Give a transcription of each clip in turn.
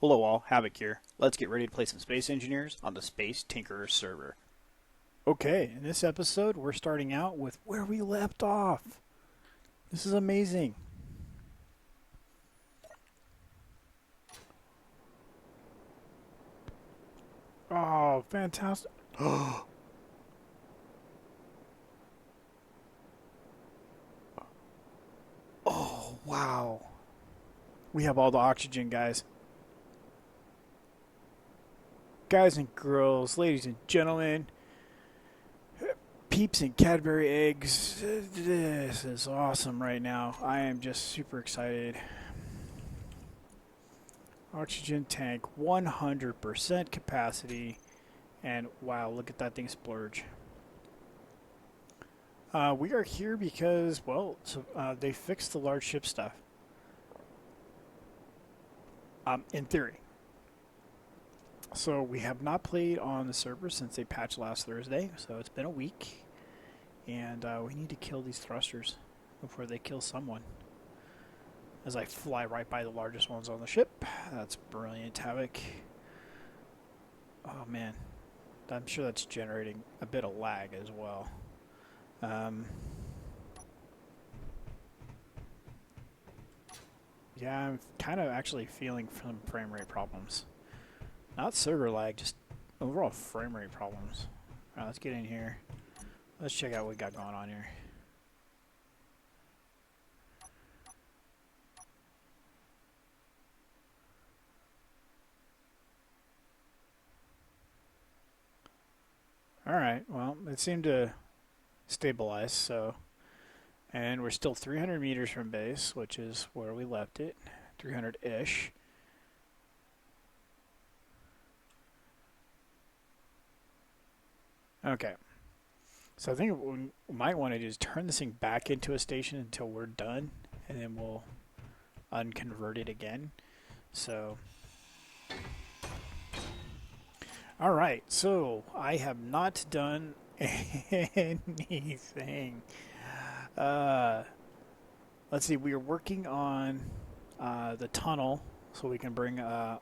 Hello all, Havoc here. Let's get ready to play some Space Engineers on the Space Tinkerer server. Okay, in this episode we're starting out with where we left off. This is amazing. Oh, fantastic. Oh, wow. We have all the oxygen, guys. Guys and girls, ladies and gentlemen, peeps and Cadbury eggs. This is awesome right now. I am just super excited. Oxygen tank, 100% capacity. And wow, look at that thing splurge. We are here because, well, they fixed the large ship stuff. In theory. So we have not played on the server since they patched last Thursday, so it's been a week. And we need to kill these thrusters before they kill someone. As I fly right by the largest ones on the ship. That's brilliant, Havoc. Oh man, I'm sure that's generating a bit of lag as well. Yeah, I'm kind of actually feeling some frame rate problems. Not server lag, just overall frame rate problems. Alright, let's get in here. Let's check out what we got going on here. Alright, well, it seemed to stabilize, so... And we're still 300 meters from base, which is where we left it. 300-ish. Okay. So I think what we might want to do is turn this thing back into a station until we're done, and then we'll unconvert it again. So... Alright, so I have not done anything. Let's see, we are working on the tunnel so we can bring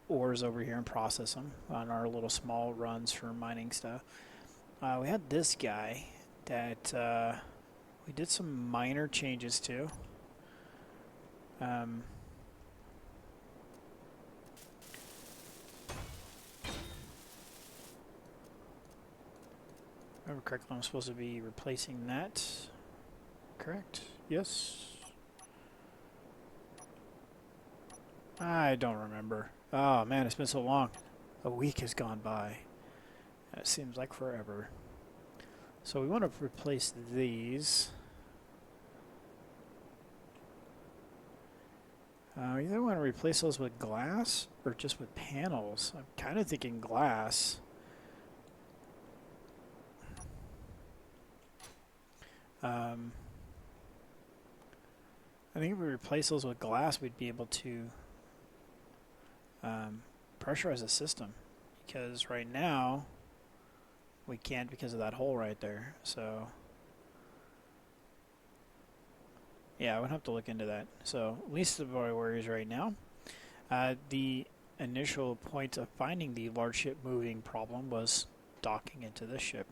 ores over here and process them on our little small runs for mining stuff. We had this guy that we did some minor changes to. Remember correctly, I'm supposed to be replacing that. Correct? Yes. I don't remember. Oh man, it's been so long. A week has gone by. It seems like forever. So we want to replace these. We either want to replace those with glass or just with panels. I'm kind of thinking glass. I think if we replace those with glass, we'd be able to pressurize the system. Because right now, we can't because of that hole right there. So, yeah, I would have to look into that. So, at least the worries right now. The initial point of finding the large ship moving problem was docking into this ship.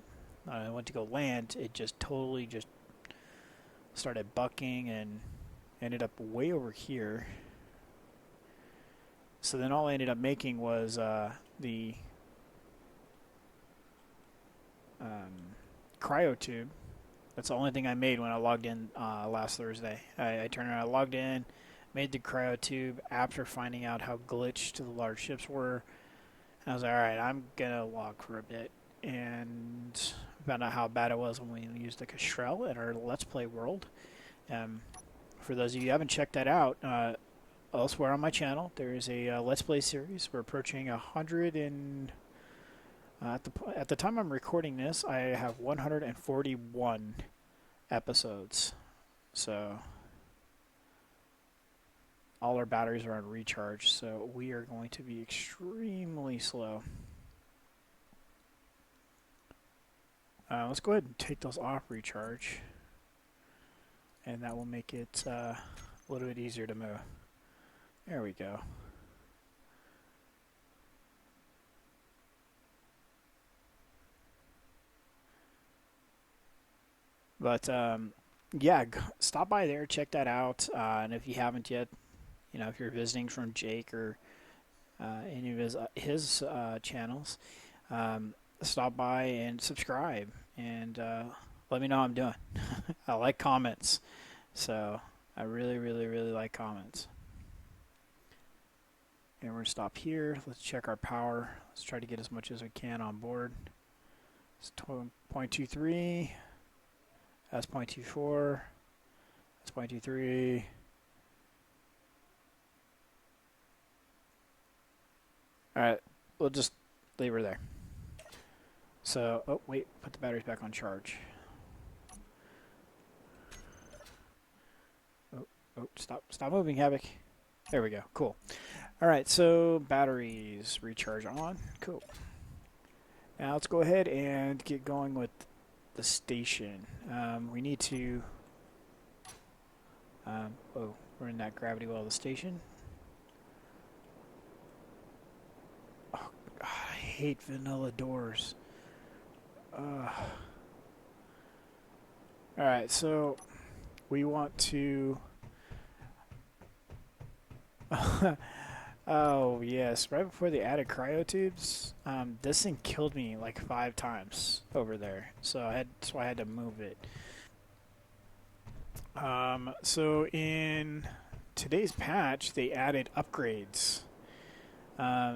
I went to go land, it just totally just started bucking and ended up way over here. So then all I ended up making was the cryo tube. That's the only thing I made when I logged in last Thursday. I turned around, I logged in, made the cryo tube after finding out how glitched the large ships were. And I was like, alright, I'm going to log for a bit. And found out how bad it was when we used the Kestrel in our Let's Play world. For those of you who haven't checked that out, elsewhere on my channel, there is a Let's Play series. We're approaching 100 and... at the time I'm recording this, I have 141 episodes. So, all our batteries are on recharge, so we are going to be extremely slow. Let's go ahead and take those off recharge. And that will make it a little bit easier to move. There we go. But yeah, stop by there, check that out. And if you haven't yet, you know, if you're visiting from Jake or any of his channels, stop by and subscribe and let me know how I'm doing. I like comments, so I really, really, really like comments. And we're gonna stop here. Let's check our power. Let's try to get as much as we can on board. It's 0.23. That's 0.24. That's 0.23. All right, we'll just leave her there. So, oh wait, put the batteries back on charge. Oh, stop moving, Havoc. There we go, cool. All right, so batteries recharge on, cool. Now let's go ahead and get going with the station. We need to, oh, we're in that gravity well of the station. Oh, God, I hate vanilla doors. Alright, so we want to... Oh, yes, right before they added cryo tubes, this thing killed me like 5 times over there, so that's why I had to move it. So in today's patch, they added upgrades.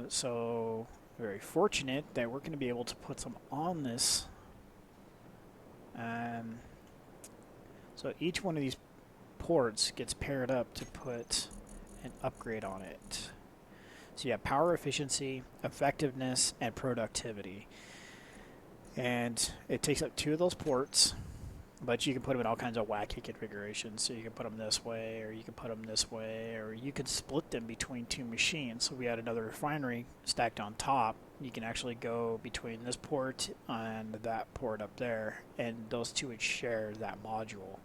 So very fortunate that we're going to be able to put some on this. So each one of these ports gets paired up to put an upgrade on it. So you have power efficiency, effectiveness, and productivity. And it takes up 2 of those ports, but you can put them in all kinds of wacky configurations. So you can put them this way, or you can put them this way, or you can split them between 2 machines. So we had another refinery stacked on top. You can actually go between this port and that port up there, and those 2 would share that module.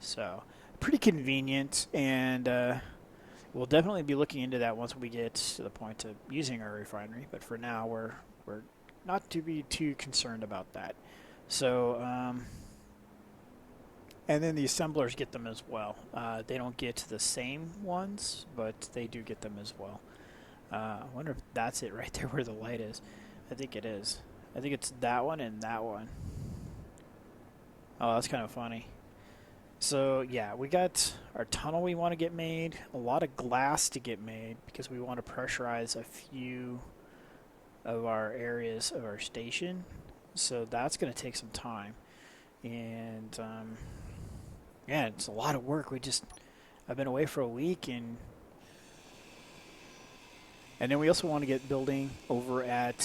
So pretty convenient, and we'll definitely be looking into that once we get to the point of using our refinery. But for now, we're not to be too concerned about that. So, and then the assemblers get them as well. They don't get the same ones, but they do get them as well. I wonder if that's it right there where the light is. I think it is. I think it's that one and that one. Oh, that's kind of funny. So yeah, we got our tunnel we want to get made, a lot of glass to get made because we want to pressurize a few of our areas of our station. So that's going to take some time. And yeah, it's a lot of work. I've been away for a week, and then we also want to get building over at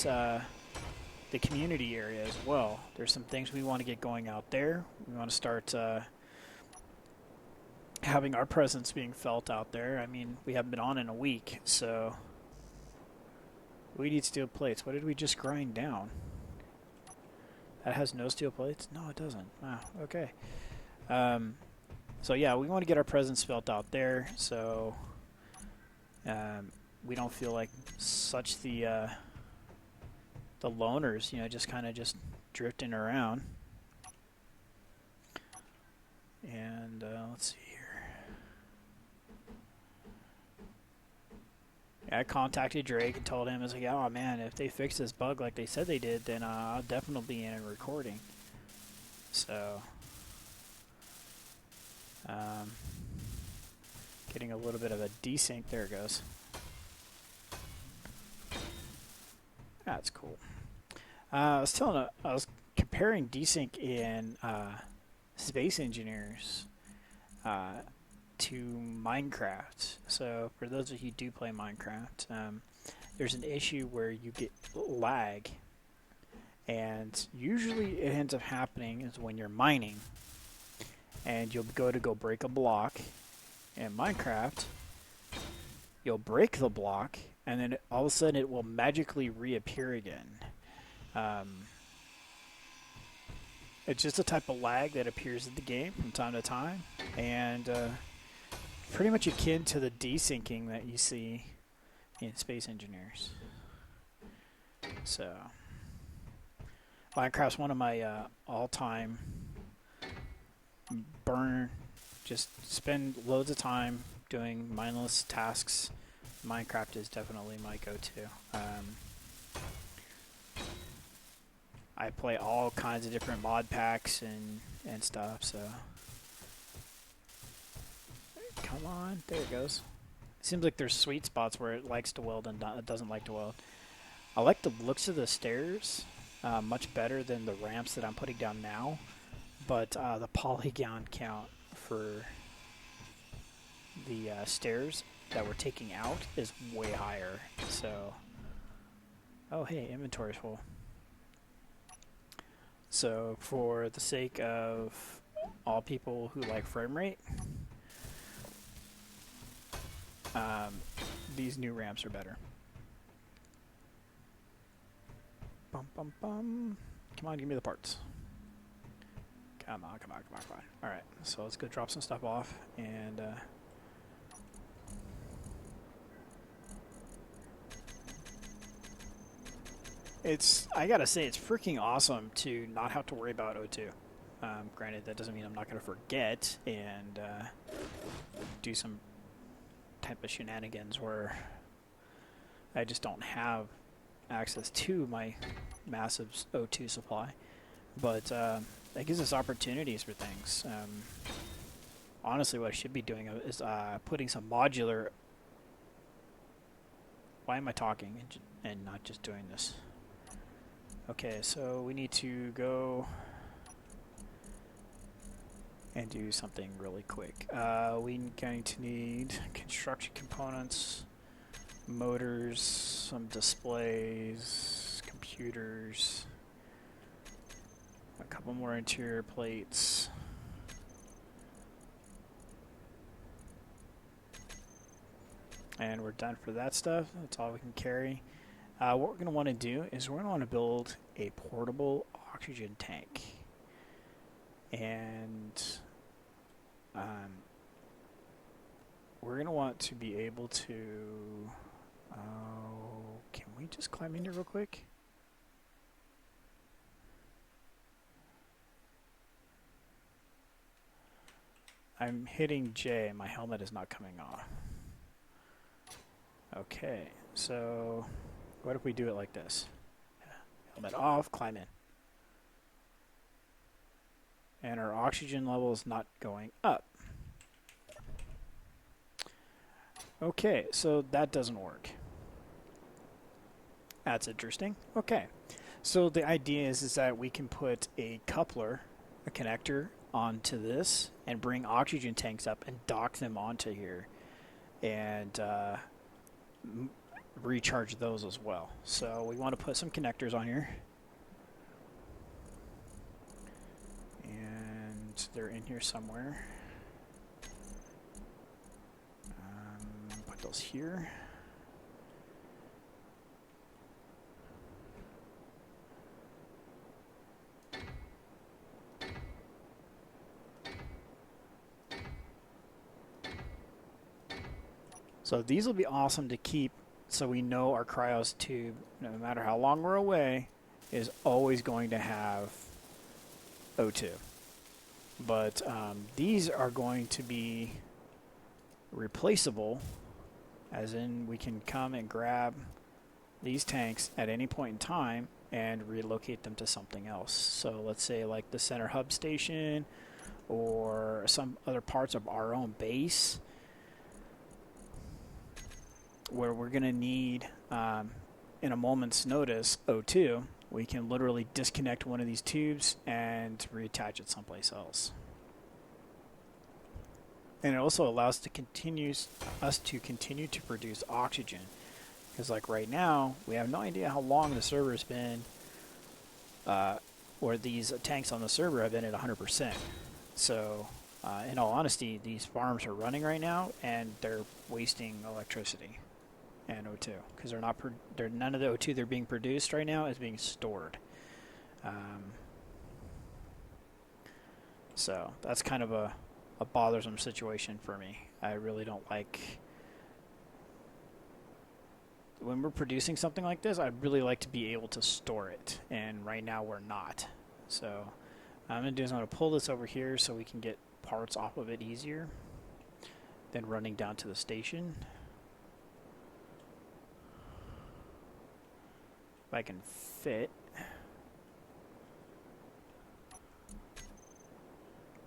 the community area as well. There's some things we want to get going out there. We want to start having our presence being felt out there. I mean, we haven't been on in a week, so we need steel plates. What did we just grind down? That has no steel plates? No, it doesn't. Wow, okay. So yeah, we want to get our presence felt out there, so we don't feel like such the loners, you know, just kind of just drifting around. And let's see here. I contacted Drake and told him, I was like, oh man, if they fix this bug like they said they did, then I'll definitely be in a recording. So, getting a little bit of a desync. There it goes. That's cool. I was comparing desync in Space Engineers to Minecraft. So for those of you who do play Minecraft, there's an issue where you get lag, and usually it ends up happening is when you're mining and you'll go break a block in Minecraft, you'll break the block, and then all of a sudden it will magically reappear again. It's just a type of lag that appears in the game from time to time, and pretty much akin to the desyncing that you see in Space Engineers. So, Minecraft's one of my all-time just spend loads of time doing mindless tasks. Minecraft is definitely my go-to. I play all kinds of different mod packs and stuff, so... Come on, there it goes. It seems like there's sweet spots where it likes to weld and it doesn't like to weld. I like the looks of the stairs much better than the ramps that I'm putting down now, but the polygon count for the stairs that we're taking out is way higher. So, oh hey, inventory's full. So for the sake of all people who like frame rate, these new ramps are better. Bum bum bum. Come on, give me the parts. Come on, come on, come on, come on. Alright, so let's go drop some stuff off and I gotta say, it's freaking awesome to not have to worry about O2. Granted, that doesn't mean I'm not gonna forget and do some type of shenanigans where I just don't have access to my massive O2 supply. But that gives us opportunities for things. Honestly, what I should be doing is putting some modular... Why am I talking and not just doing this? Okay, so we need to go and do something really quick. We're going to need construction components, motors, some displays, computers, a couple more interior plates. And we're done for that stuff. That's all we can carry. What we're going to want to do is we're going to want to build a portable oxygen tank. And we're going to want to be able to... can we just climb in here real quick? I'm hitting J and my helmet is not coming off. Okay, so what if we do it like this? Helmet off, climb in. And our oxygen level is not going up. Okay, so that doesn't work. That's interesting. Okay, so the idea is that we can put a coupler, a connector, onto this and bring oxygen tanks up and dock them onto here and recharge those as well. So we want to put some connectors on here. And they're in here somewhere. Put those here. So these will be awesome to keep so we know our cryos tube, no matter how long we're away, is always going to have O2. But these are going to be replaceable, as in we can come and grab these tanks at any point in time and relocate them to something else. So let's say like the center hub station or some other parts of our own base where we're going to need, in a moment's notice, O2, we can literally disconnect one of these tubes and reattach it someplace else. And it also allows us to continue to produce oxygen. Because like right now, we have no idea how long the server's been, or these tanks on the server have been at 100%. So, in all honesty, these farms are running right now, and they're wasting electricity and O2 because none of the O2 they're being produced right now is being stored. So that's kind of a bothersome situation for me. I really don't like when we're producing something like this. I'd really like to be able to store it, and right now we're not. So I'm going to do is I'm going to pull this over here so we can get parts off of it easier than running down to the station. If I can fit.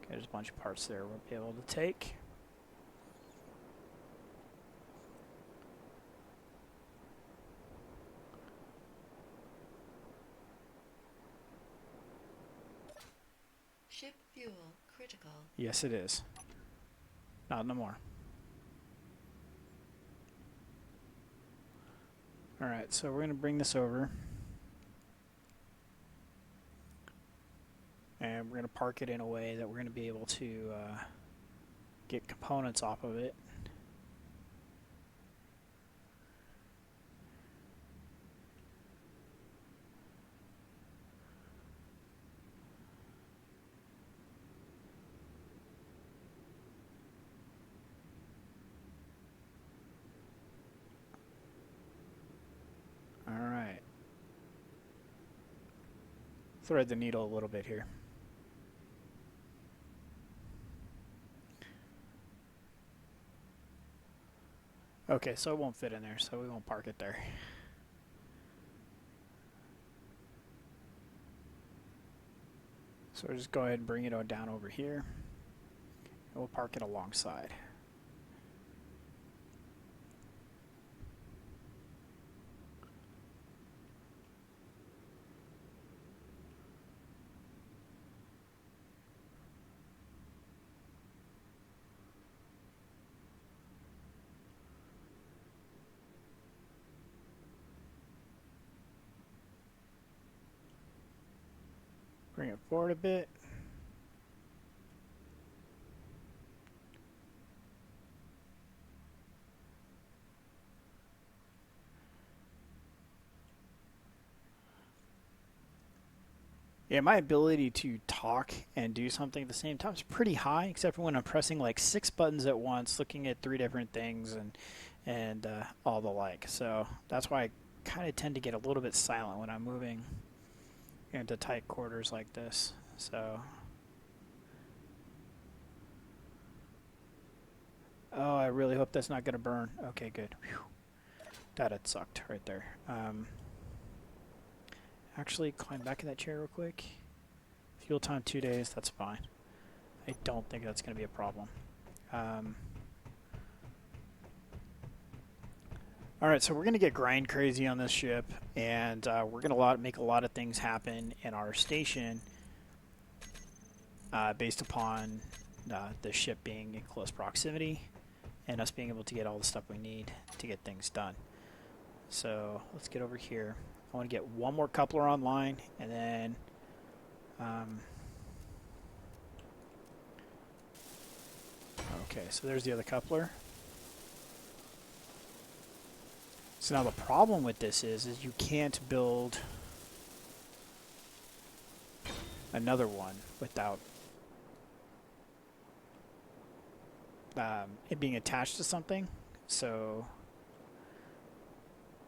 Okay, there's a bunch of parts there we'll be able to take. Ship fuel critical. Yes, it is. Not no more. Alright, so we're going to bring this over. And we're going to park it in a way that we're going to be able to get components off of it. Alright. Thread the needle a little bit here. Okay, so it won't fit in there, so we won't park it there. So we'll just go ahead and bring it down over here. And we'll park it alongside. Bring it forward a bit. Yeah, my ability to talk and do something at the same time is pretty high, except for when I'm pressing like 6 buttons at once, looking at 3 different things and all the like. So that's why I kind of tend to get a little bit silent when I'm moving into tight quarters like this. So, oh, I really hope that's not going to burn. Okay, good. Whew. That had sucked right there. Actually, climb back in that chair real quick. Fuel time 2 days, that's fine. I don't think that's going to be a problem. Alright, so we're going to get grind crazy on this ship, and we're going to make a lot of things happen in our station based upon the ship being in close proximity and us being able to get all the stuff we need to get things done. So let's get over here. I want to get one more coupler online, and then okay, so there's the other coupler. So now the problem with this is you can't build another one without it being attached to something. So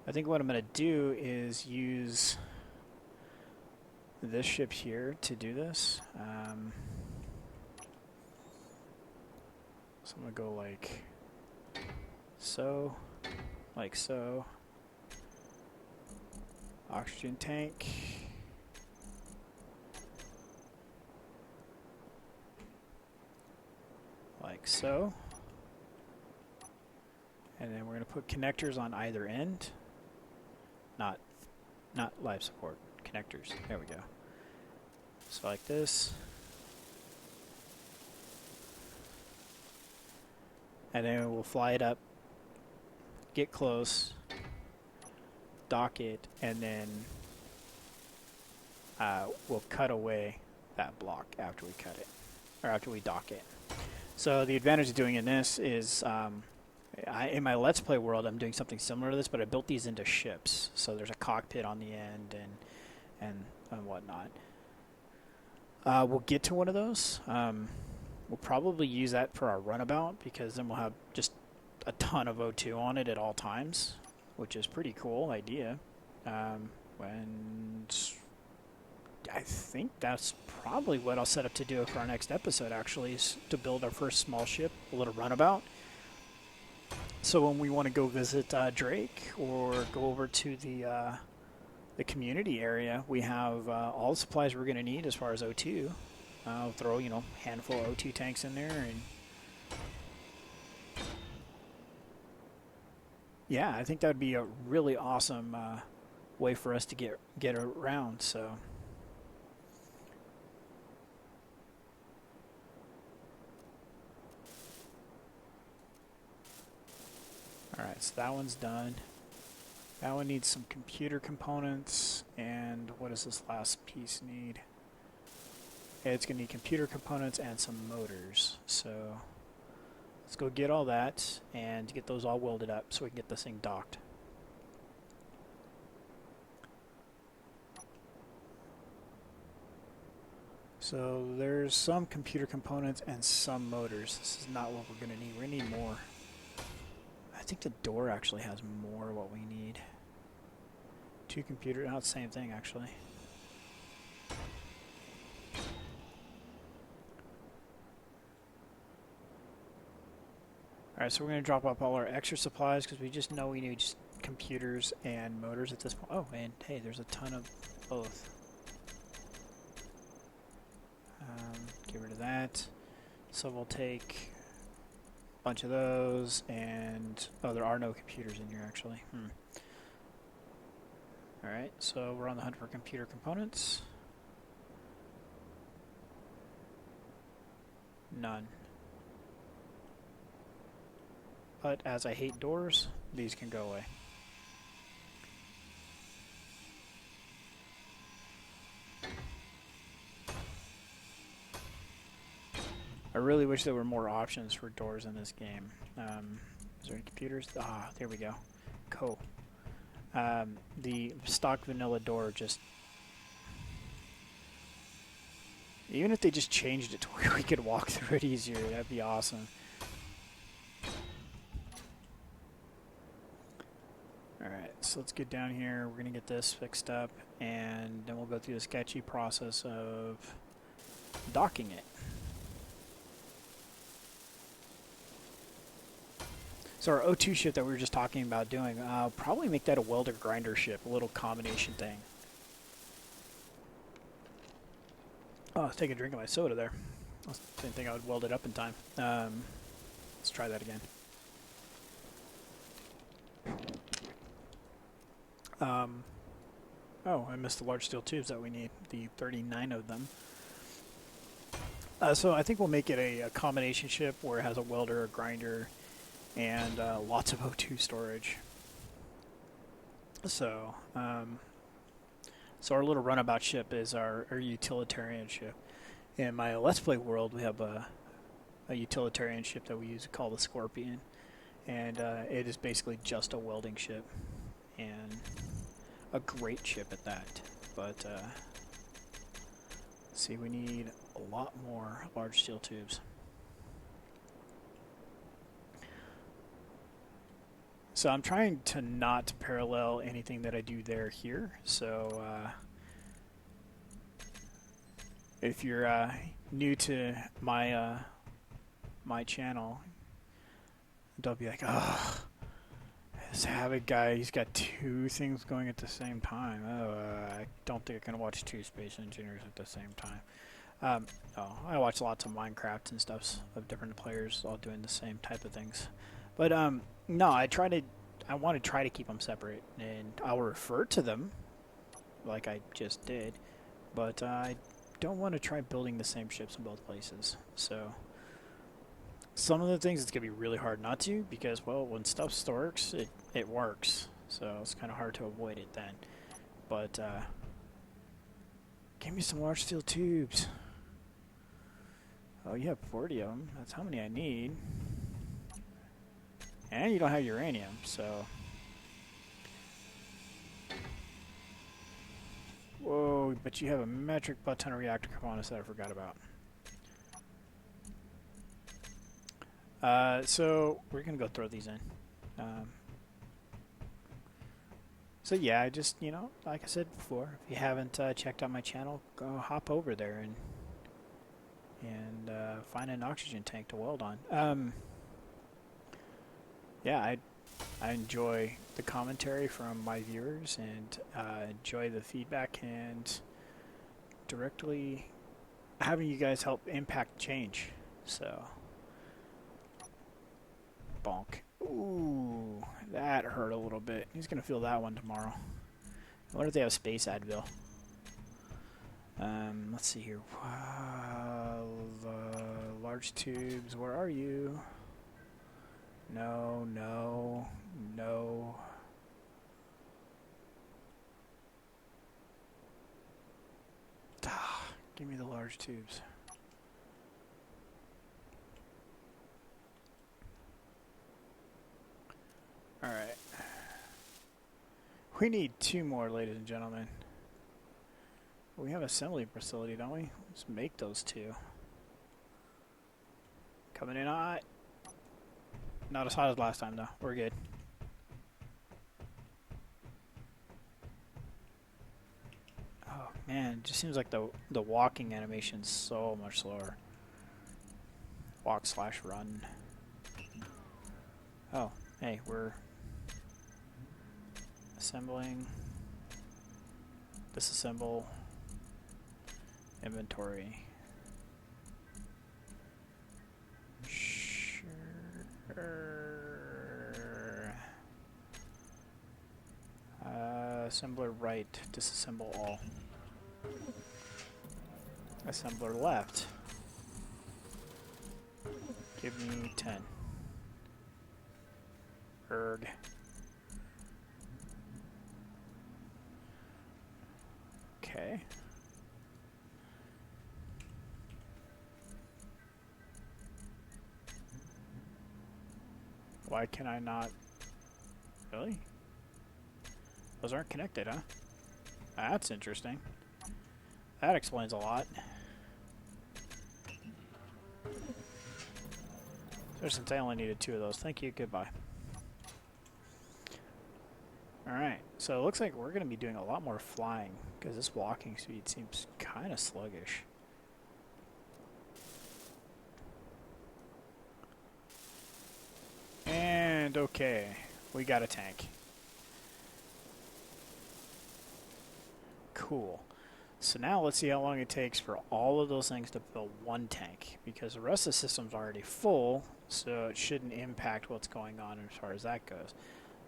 I think what I'm going to do is use this ship here to do this. So I'm going to go like so. Like so. Oxygen tank. Like so. And then we're going to put connectors on either end. Not life support. Connectors. There we go. So like this. And then we'll fly it up. Get close, dock it, and then we'll cut away that block after we cut it, or after we dock it. So the advantage of doing this is, in my Let's Play world, I'm doing something similar to this, but I built these into ships. So there's a cockpit on the end and whatnot. We'll get to one of those. We'll probably use that for our runabout, because then we'll have just a ton of O2 on it at all times, which is pretty cool idea. I think that's probably what I'll set up to do for our next episode, actually, is to build our first small ship, a little runabout. So when we want to go visit Drake or go over to the community area, we have all the supplies we're going to need as far as O2. I'll throw, a handful of O2 tanks in there, and yeah, I think that would be a really awesome way for us to get around. So, all right, so that one's done. That one needs some computer components, and what does this last piece need? It's going to need computer components and some motors. So let's go get all that and get those all welded up so we can get this thing docked. So there's some computer components and some motors. This is not what we're going to need. We're going to need more. I think the door actually has more what we need. 2 computer, not the same thing actually. Alright, so we're going to drop off all our extra supplies because we just know we need just computers and motors at this point. Oh, and hey, there's a ton of both. Get rid of that. So we'll take a bunch of those, and oh, there are no computers in here actually. Alright, so we're on the hunt for computer components. None. But as I hate doors, these can go away. I really wish there were more options for doors in this game. Is there any computers? Ah, there we go. Cool. The stock vanilla door just... Even if they just changed it to where we could walk through it easier, that'd be awesome. Alright, so let's get down here. We're going to get this fixed up, and then we'll go through the sketchy process of docking it. So our O2 ship that we were just talking about doing, probably make that a welder grinder ship, a little combination thing. Oh, let's take a drink of my soda there. I didn't think I would weld it up in time. Let's try that again. Oh, I missed the large steel tubes that we need, the 39 of them. So I think we'll make it a combination ship where it has a welder, a grinder, and lots of O2 storage. So, so our little runabout ship is our utilitarian ship. In my Let's Play world, we have a utilitarian ship that we use called the Scorpion, and it is basically just a welding ship, and a great ship at that. But let's see, we need a lot more large steel tubes. So I'm trying to not parallel anything that I do there here. So if you're new to my my channel, don't be like, oh, this Havoc guy, he's got 2 things going at the same time. Oh, I don't think I can watch 2 space engineers at the same time. No, I watch lots of Minecraft and stuff of different players all doing the same type of things. But no, I want to try to keep them separate, and I'll refer to them like I just did, but I don't want to try building the same ships in both places. So some of the things it's going to be really hard not to, because, well, when stuff works, it works. So it's kind of hard to avoid it then. But give me some large steel tubes. Oh, you have 40 of them. That's how many I need. And you don't have uranium, so... Whoa, but you have a metric butt ton of reactor components that I forgot about. So we're going to go throw these in. So yeah, I just, you know, like I said before, if you haven't checked out my channel, go hop over there and find an oxygen tank to weld on. Yeah, I enjoy the commentary from my viewers and enjoy the feedback and directly having you guys help impact change. So, bonk. Ooh, that hurt a little bit. He's gonna feel that one tomorrow. I wonder if they have Space Advil. Let's see here. The large tubes, where are you? No, no, no. Give me the large tubes. Alright. We need 2 more, ladies and gentlemen. We have assembly facility, don't we? Let's make those 2. Coming in hot. Not as hot as last time, though. We're good. Oh, man. It just seems like the walking animation's so much slower. Walk/run. Oh, hey, we're assembling. Disassemble. Inventory. Assembler right, disassemble all. Assembler left. Give me 10. Erg. Okay. Why can I not? Really? Those aren't connected, huh? That's interesting. That explains a lot. So since I only needed 2 of those, thank you, goodbye. Alright, so it looks like we're going to be doing a lot more flying, because this walking speed seems kind of sluggish. And okay, we got a tank. Cool. So now let's see how long it takes for all of those things to build 1 tank, because the rest of the system's already full, so it shouldn't impact what's going on as far as that goes.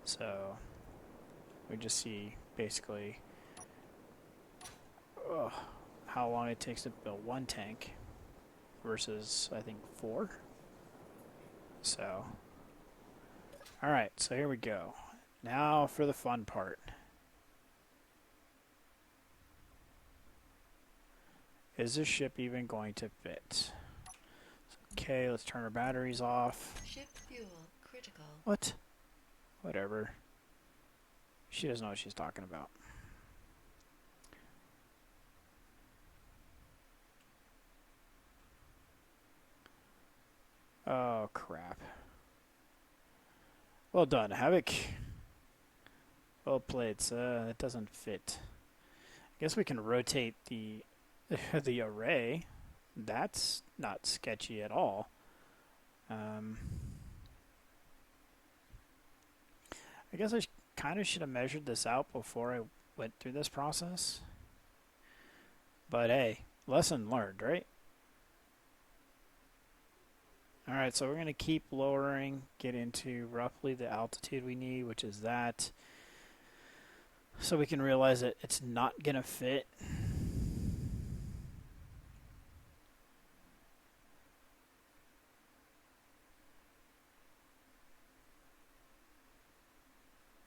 So we just see basically how long it takes to build 1 tank versus I think 4. So alright, so here we go. Now for the fun part. Is this ship even going to fit? Okay, let's turn our batteries off. Ship fuel critical. What? Whatever. She doesn't know what she's talking about. Oh, crap. Well done, Havoc. Well played. It doesn't fit. I guess we can rotate the the array. That's not sketchy at all. I guess I kind of should have measured this out before I went through this process. But hey, lesson learned, right? Alright, so we're going to keep lowering, get into roughly the altitude we need, which is that. So we can realize that it's not going to fit.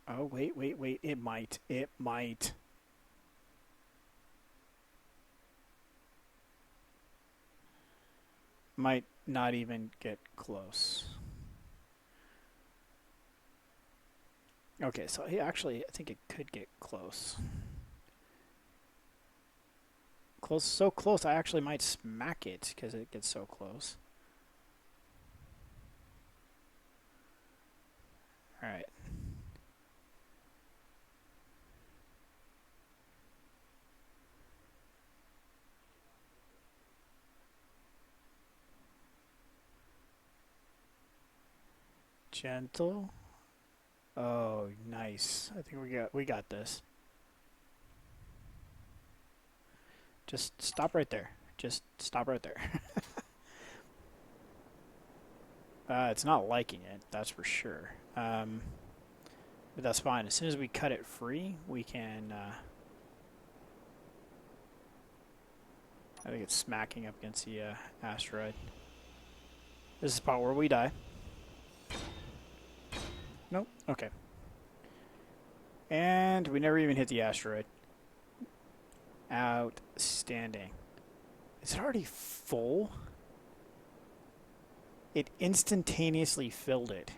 Oh, wait. It might. It might. Might not even get close. Okay, so actually, I think it could get close. Close, so close, I actually might smack it because it gets so close. Alright. Gentle. Oh, nice. I think we got this. Just stop right there. Just stop right there. It's not liking it, that's for sure. But that's fine. As soon as we cut it free, we can. I think it's smacking up against the asteroid. This is the spot where we die. Nope. Okay. And we never even hit the asteroid. Outstanding. Is it already full? It instantaneously filled it.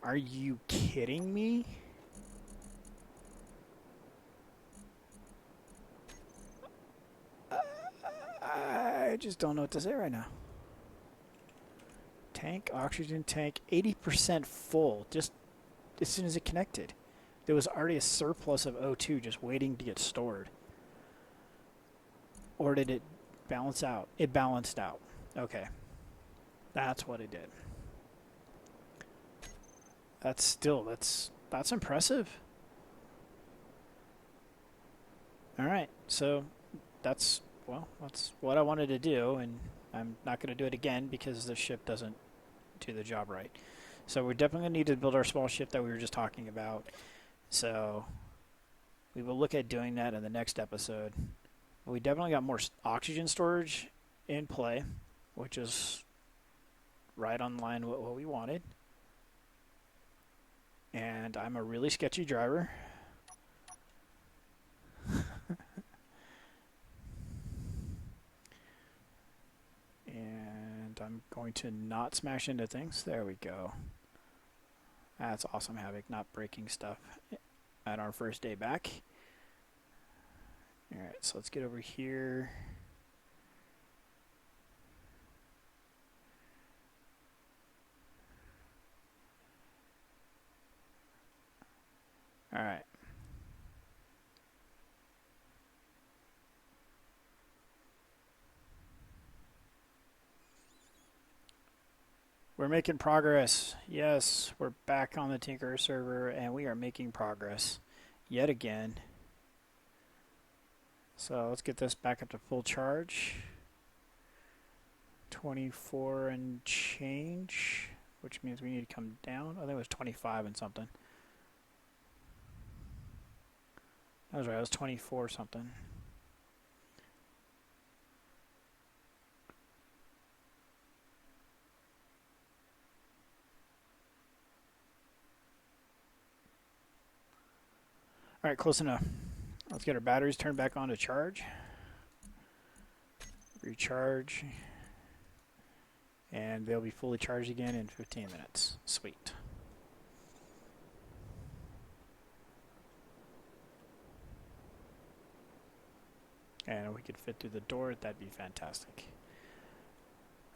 Are you kidding me? I just don't know what to say right now. Tank, oxygen tank, 80% full just as soon as it connected. There was already a surplus of O2 just waiting to get stored. Or did it balance out? It balanced out. Okay. That's what it did. That's impressive. All right. So that's what I wanted to do, and I'm not going to do it again because the ship doesn't do the job right. So we're definitely going to need to build our small ship that we were just talking about. So we will look at doing that in the next episode. We definitely got more oxygen storage in play, which is right on line with what we wanted. And I'm a really sketchy driver. And I'm going to not smash into things. There we go. That's awesome, Havoc, not breaking stuff at our first day back. Alright, so let's get over here. Alright. We're making progress. Yes, we're back on the Tinker server, and we are making progress yet again. So let's get this back up to full charge. 24 and change, which means we need to come down. I think it was 25 and something. That was right, it was 24 something. Alright, close enough. Let's get our batteries turned back on to charge. Recharge. And they'll be fully charged again in 15 minutes. Sweet. And if we could fit through the door, that'd be fantastic.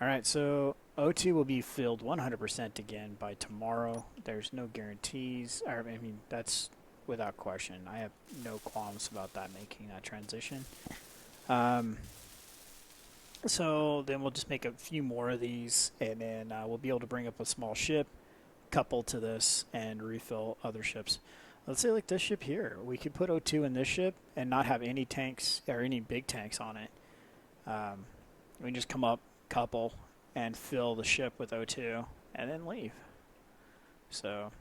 Alright, so O2 will be filled 100% again by tomorrow. There's no guarantees. I mean, that's without question. I have no qualms about that making that transition. So then we'll just make a few more of these, and then we'll be able to bring up a small ship, couple to this, and refill other ships. Let's say like this ship here. We could put O2 in this ship and not have any tanks or any big tanks on it. We can just come up, couple, and fill the ship with O2, and then leave. So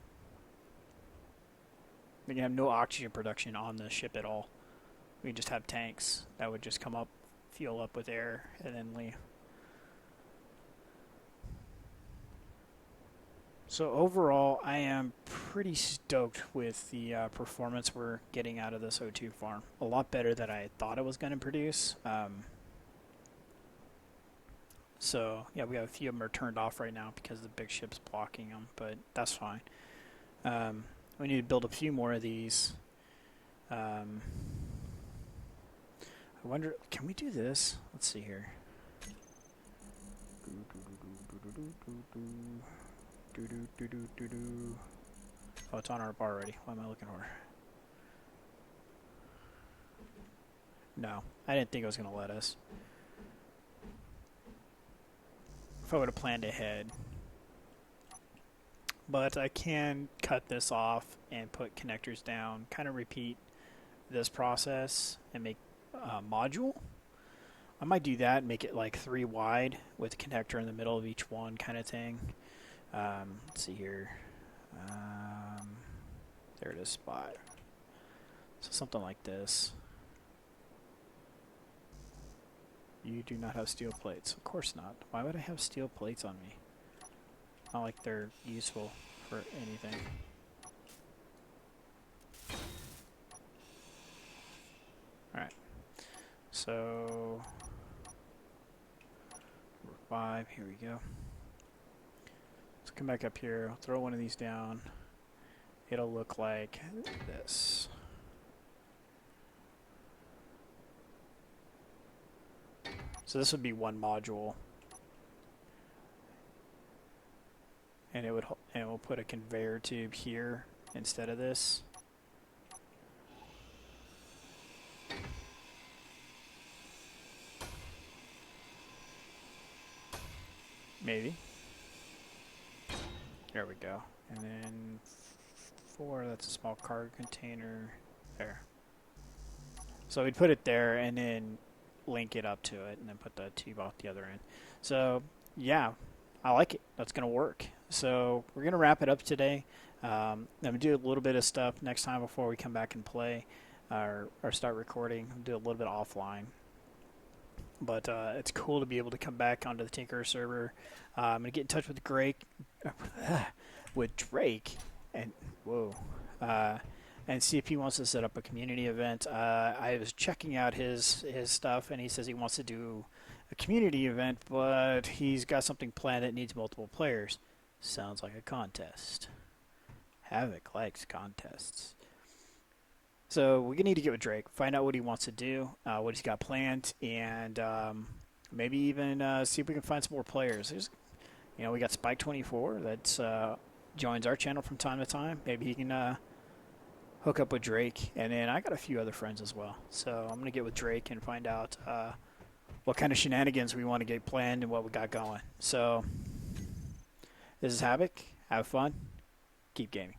we can have no oxygen production on the ship at all. We can just have tanks that would just come up, fuel up with air, and then leave. So overall, I am pretty stoked with the performance we're getting out of this O2 farm. A lot better than I thought it was going to produce. So yeah, we have a few of them are turned off right now because the big ship's blocking them, but that's fine. We need to build a few more of these. I wonder, can we do this? Let's see here. Oh, it's on our bar already. What am I looking for? No, I didn't think it was going to let us. if I would have planned ahead. But I can cut this off and put connectors down, kind of repeat this process and make a module. I might do that, make it like 3 wide with a connector in the middle of each one kind of thing. Let's see here. There it is, spot. So something like this. You do not have steel plates. Of course not. Why would I have steel plates on me? Not like they're useful for anything. Alright. So, number 5, here we go. Let's come back up here, I'll throw one of these down. It'll look like this. So this would be one module. And it will put a conveyor tube here instead of this. Maybe. There we go. And then 4, that's a small cargo container. There. So we'd put it there and then link it up to it and then put the tube off the other end. So yeah, I like it. That's going to work. So we're going to wrap it up today. I'm going to do a little bit of stuff next time before we come back and play or start recording. I'll do a little bit offline. But it's cool to be able to come back onto the Tinkerer server. I'm going to get in touch with Drake, and and see if he wants to set up a community event. I was checking out his stuff, and he says he wants to do a community event, but he's got something planned that needs multiple players. Sounds like a contest. Havoc likes contests. So we're going to need to get with Drake, find out what he wants to do, what he's got planned, and maybe even see if we can find some more players. We got Spike24 that joins our channel from time to time. Maybe he can hook up with Drake, and then I got a few other friends as well. So I'm going to get with Drake and find out what kind of shenanigans we want to get planned and what we got going. So this is Havoc. Have fun. Keep gaming.